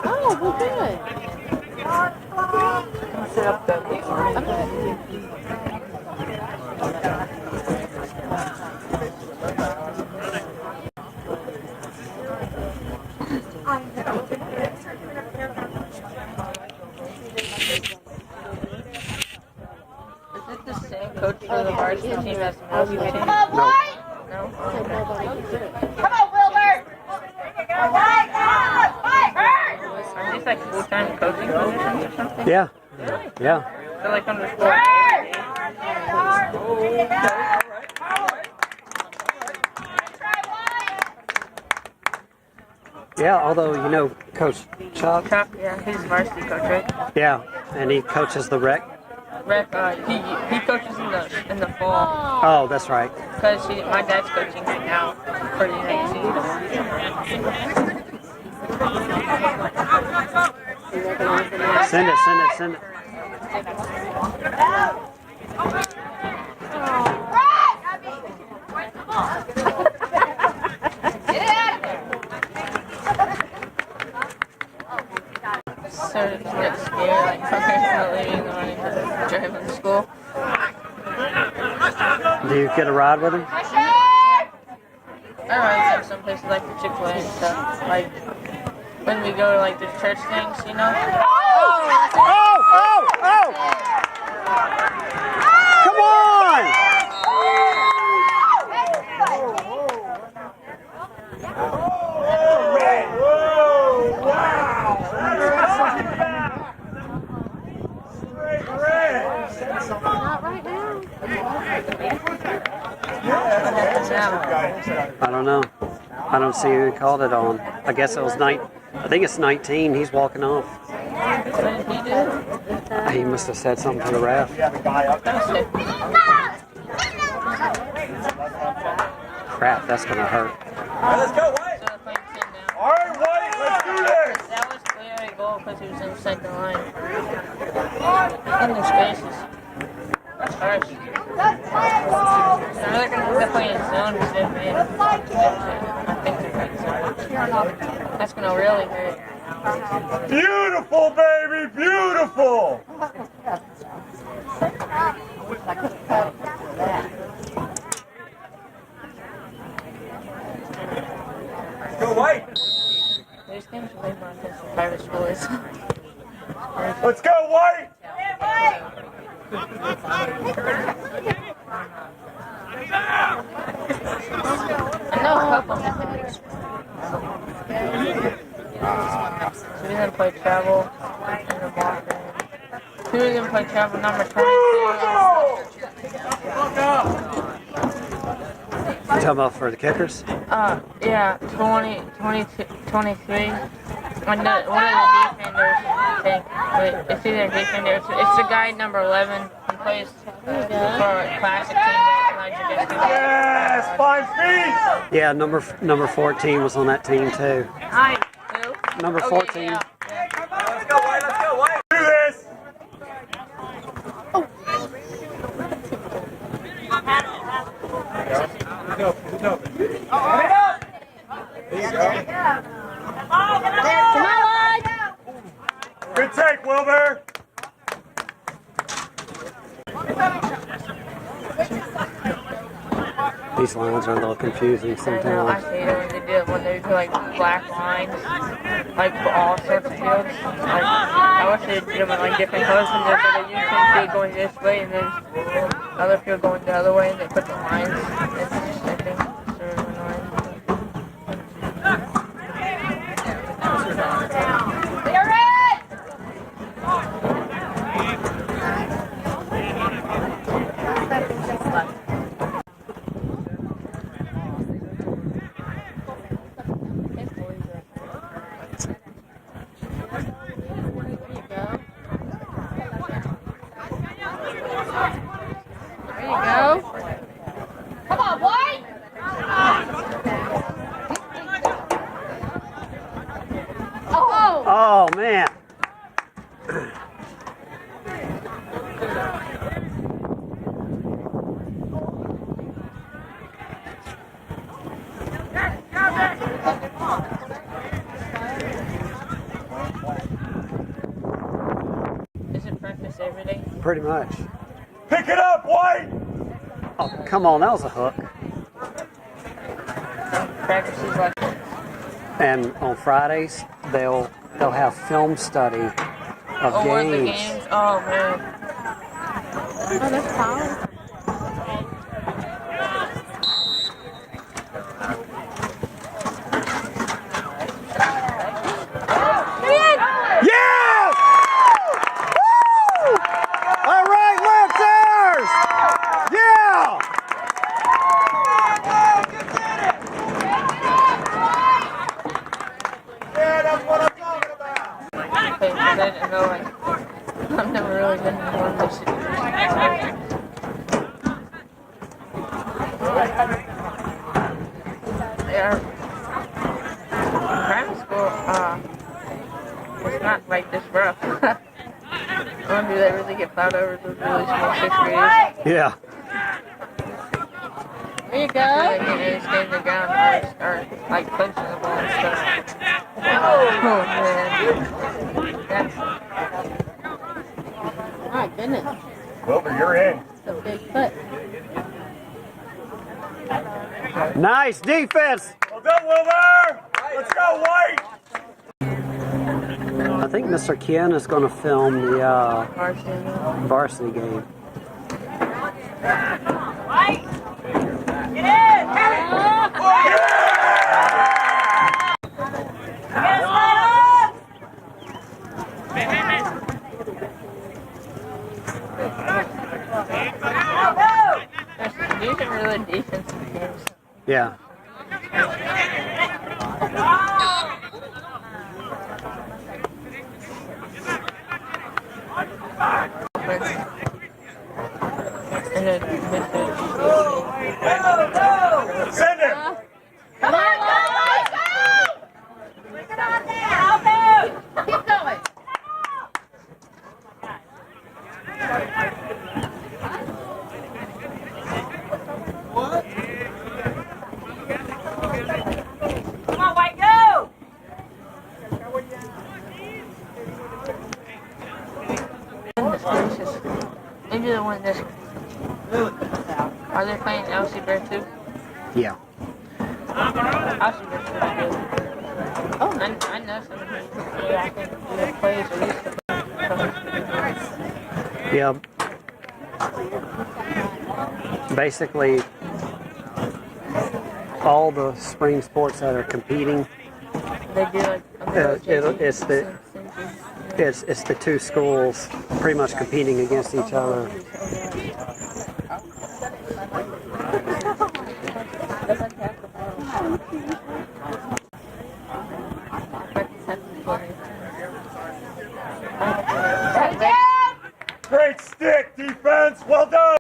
Oh, well, good. Sit up there. Is it the same coach for the varsity team as the middle school team? Come on, boy! No? Come on, Wilbur! Are these like full-time coaching positions or something? Yeah. Really? Yeah. They're like under school. Yeah, although, you know, Coach Chuck. Chuck, yeah, he's varsity coach, right? Yeah, and he coaches the rec. Rec, he coaches in the fall. Oh, that's right. Because my dad's coaching right now for the United States. Send it. So you get scared, like fucking not leaving the money for driving to school. Do you get a ride with him? I ride to some places like the Chick-fil-A and stuff. Like when we go to like the church things, you know? Oh! Come on! Not right now. I don't know. I don't see who he called it on. I guess it was I think it's 19. He's walking off. He must have said something to the ref. Crap, that's gonna hurt. Let's go, White! All right, White, let's do this! That was clear a goal because he was inside the line. In the spaces. That's harsh. Now they're going to play in zone instead of man. I think they're playing zone. That's going to really hurt. Beautiful, baby, beautiful! Go, White! These games are way more intense than private school is. Let's go, White! I know a couple. So we didn't play travel in the locker. Two of them play travel number 22. You talking about for the kickers? Yeah, 20, 22, 23. One of the defenders, I think. But it's either a defender. It's the guy number 11 who plays for a classic team that Yes, 5 feet! Yeah, number 14 was on that team too. Hi. Who? Number 14. Yeah. Let's go, White, let's go, White! Do this! Good up. There you go. Come on, Lodge. Good take, Wilbur. These lines are a little confusing I know, I sometimes. hate it when they do like black lines, like for all sorts of fields. Like, I wish they'd do them in like different colors, and there's like a Houston field going this way, and then other field going the other way, and they put the lines. It's just, I think, sort of annoying. There you go. Come on, White! Oh! Oh, man. Is it practice every day? Pretty much. Pick it up, White! Oh, come on. That was a hook. Practices like And on Fridays, they'll have film study of the games. games. Oh man. Oh, that's power. Yes! Woo! All right, Lancers! Yeah! Yeah, that's what I'm talking about. Okay, I didn't know I've never really been in one of those situations. Yeah. Primary school, it's not like this rough. I wonder do they really get plowed over those really small 6th graders? Yeah. There you They go. can't stand the ground or start like punching the ball and stuff. Oh man. That's My goodness. Wilbur, you're in. That's a big foot. Nice defense. Well done, Wilbur! Let's go, White! I think Mr. Ken is going to film the varsity. varsity game. Get in! These are really defensive games. Yeah. And then midfield. Send him! Come on, go! Bring it on now! Keep going. Come on, White, go! Goodness gracious. Maybe they'll win this. Are they playing Elsie Bear too? Yeah. Elsie Bear's pretty good. Oh, I know some of them. Yeah, I think the plays are used to. Yeah. Basically, all the spring sports that are competing, They do like it's the two schools pretty much competing against each other. Great stick, defense! Well done!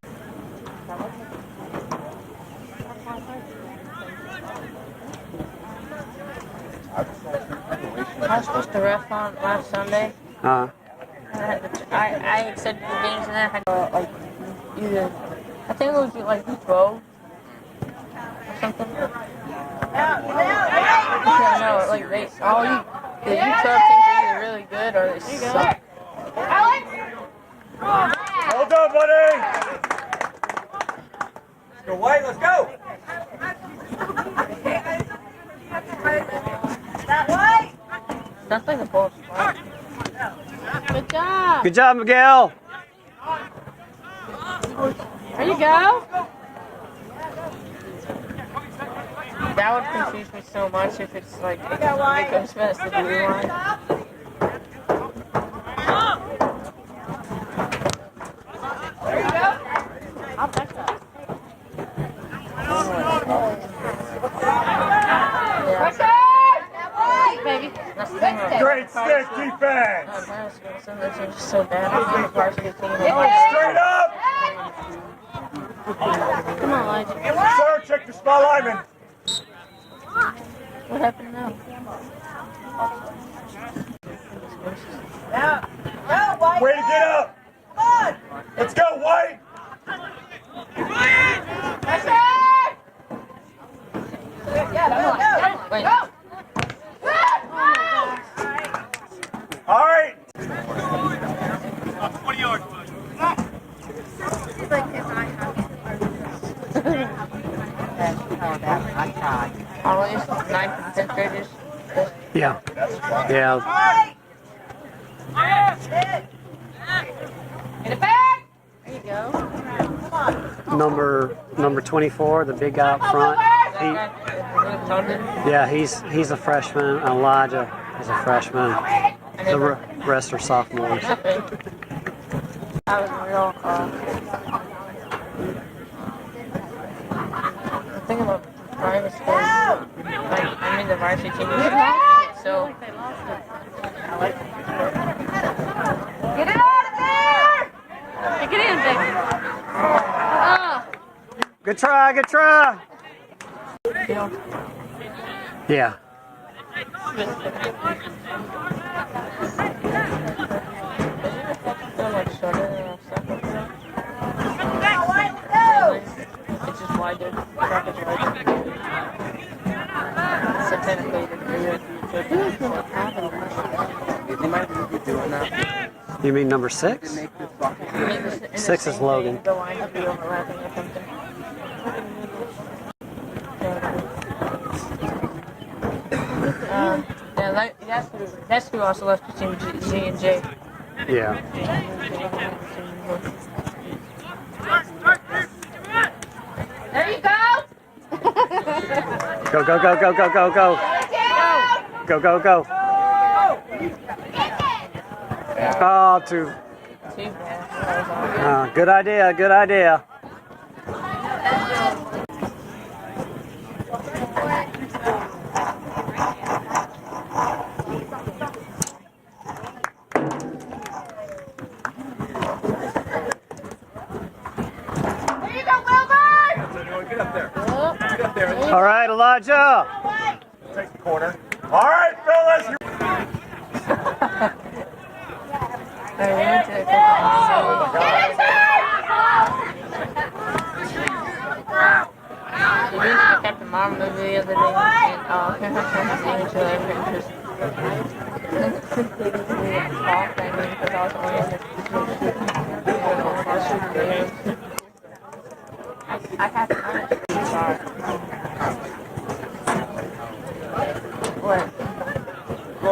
I was supposed to ref on last Sunday. Uh, I accepted the games and then I had to like either I think it was like 12 or something. Yeah, no, like they all you the U12 teams are either really good or they suck. Well done, buddy! Let's go, White, let's go! That way! That's like a ball spot. Good job. good job, Miguel. There you go. That would confuse me so much if it's like it goes past the blue line. I'll back that. Yeah. Baby. That's the thing about Great stick, defense! Some of the teams are so bad. I think the varsity team. Straight up! Come on, Elijah. Sir, check the small lineman. What happened now? Now, go, White. Way to get up. Come on. Let's go, White. That's it. Yeah, go. Wait. Go. All right. Always 9th and 10th graders. Yeah. Yeah. White. Get it back. There you go. Number 24, the big guy up front. He's a freshman. Elijah is a freshman. The rest are sophomores. That was real. The thing about private school, like I'm in the varsity team, so Get it out of there. Kick it in, baby. Good try, good try. you know, Yeah. they're like shorter and stuff. White, go. It's just wider. Track is wider. So technically, They might be doing that. You mean number 6? 6 is Logan. The line would be overlapping or something. Yeah, that's who also left between Z and J. Yeah. There you go. Go, go, go, go, go, go, go. Go, go, go. Oh, good idea, good idea. There you go, Wilbur. Get up there. Get up there. All right, Elijah. Take the corner. All right, fellas. We went to the Captain Marvel movie the other day, and I have to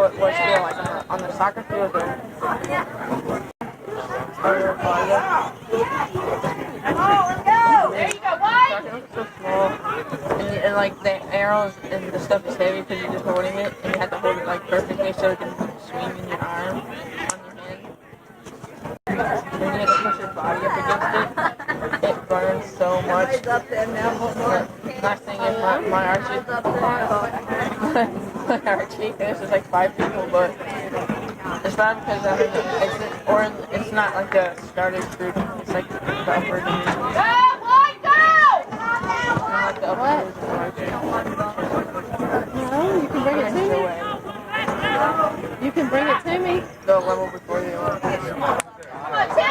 What skill? Like on the soccer field or? There you go, White. It looks so small, and like the arrows and the stuff is heavy because you're just holding it, and you have to hold it like perfectly so it can swing in your arm on your hand. And you have to push your body up against it. It burns so much. Last thing is my Archie. My Archie. This is like 5 people, but it's not because it's not like a starter group. It's like the upper division. Go, White, go. Not like the upper division. No, you can bring it to me. You can bring it to me. The level before the other. Come on, Tim.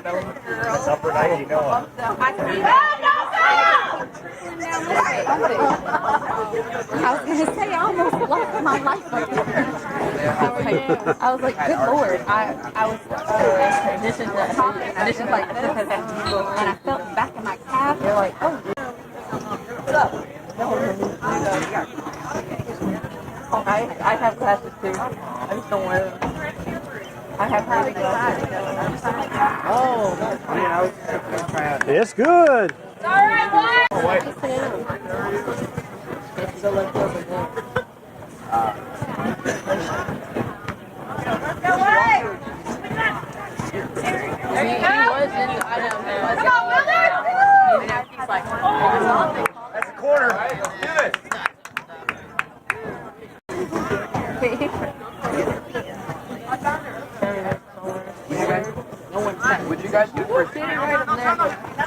It's upper 90, Noah. Go, go, go. I was gonna say I almost lost my life up there. I was like, good lord. I was This is like this, and I felt the back of my calf. you're like, oh, I have glasses too. I just don't wear them. I have really glasses. Oh, I was gonna try out. It's good. It's all right, White. It's so like this again. Go, White. There you go. He was in the Let's go, Wilbur. That's the corner. Do it. Would you guys do for Sitting right up there.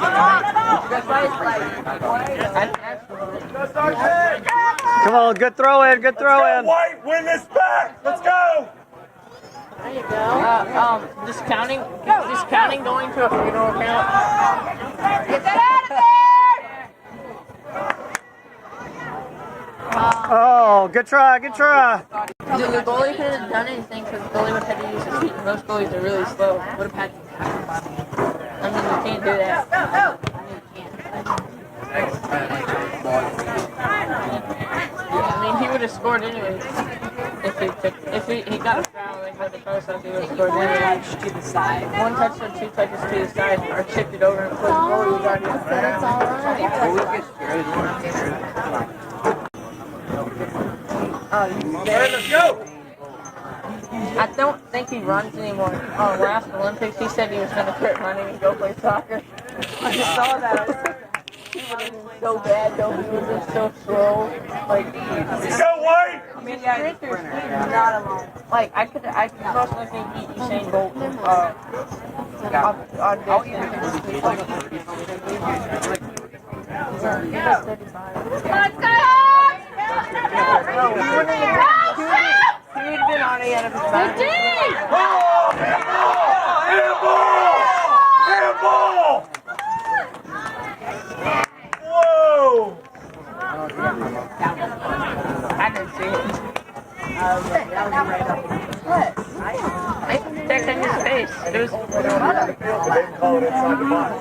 Come on, good throw in, good throw in. White, win this back. Let's go. There you go. Discounting going to a funeral account. Get that out of there! Oh, good try, good try. Dude, the goalie couldn't have done anything because the goalie would have had to use his feet. Most goalies are really slow. Would have had to. I mean, you can't do that. I mean, he would have scored anyways. If he got a foul like by the post up, he would have scored anyways. To the side. One touch or two touches to the side, or chipped it over and put the goalie was already on the That's ground. all right. Let's go. I don't think he runs anymore. Last Olympics, he said he was going to quit running and go play soccer. I just saw that. I was like, he would have been so bad, though. He was just so slow. Like, Let's go, White. I mean, sprinters, he's not alone. Like, I could most likely beat Usain Bolt on distance. Let's go! He would have been already out of his mind. Handball! Handball! Whoa! I didn't see it. What? I checked in his face. It was. They didn't call it inside the box.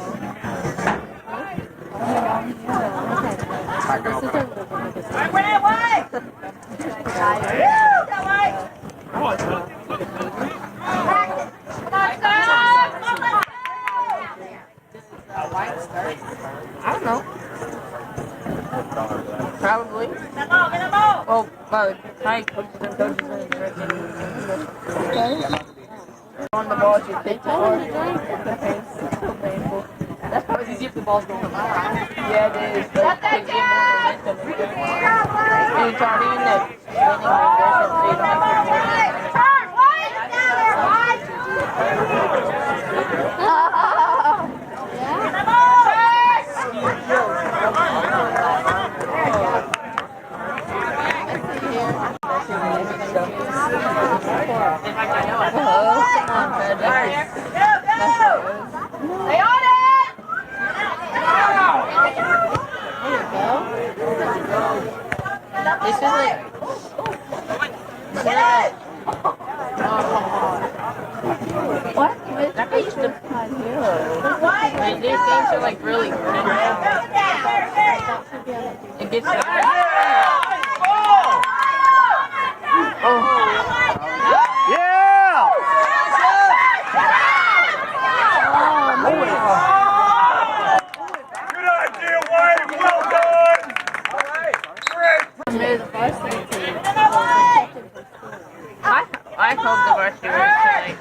I don't know. Probably. Well, probably coaches and coaches and directors. On the ball, you take the ball. It's so painful. That's probably easy if the ball's going around. Yeah, it is. But it gives you more momentum. And it's already in the winning position, so you don't have to do more. Stay on it! This is like. What? That guy used to. These games are like really. It gets. Yeah! Good idea, White. Well done. Great. I hope the varsity wins tonight.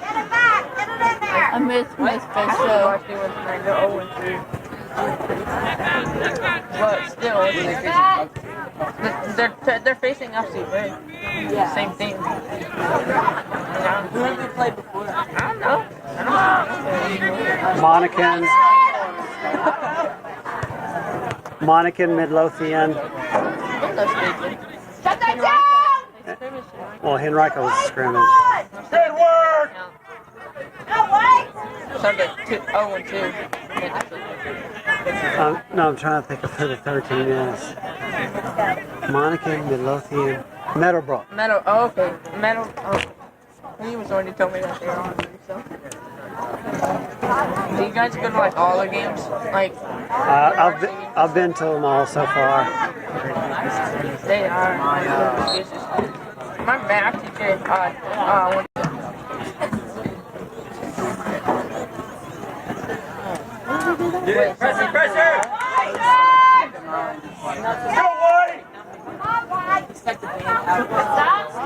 I missed I hope the varsity wins tonight. They're 0-2. But still, they're facing FC Ray. Yeah. Same thing. Who have they played before? I don't know. Monacan, Midlothian. Shut that down! Well, Henrico was scrimmage. Good work. No, wait! So they're 0-2. No, I'm trying to think of who the third team is. Monacan, Midlothian, Meadowbrook. Metal. Oh, okay. Metal. Oh. He was already told me that they were on there, so. Do you guys go to like all the games? Like. I've been to them all so far. They are. My math teacher. Went to. Pressure, pressure. Go, White.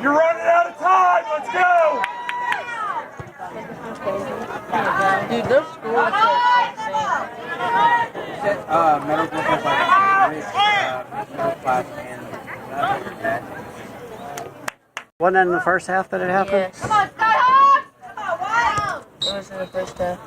You're running out of time. Let's go. Dude, those schools are insane. Middle school is like middle class and Wasn't that in the first half that it happened? Yes. Come on, Skyhawks! Come on, White! It was in the first half.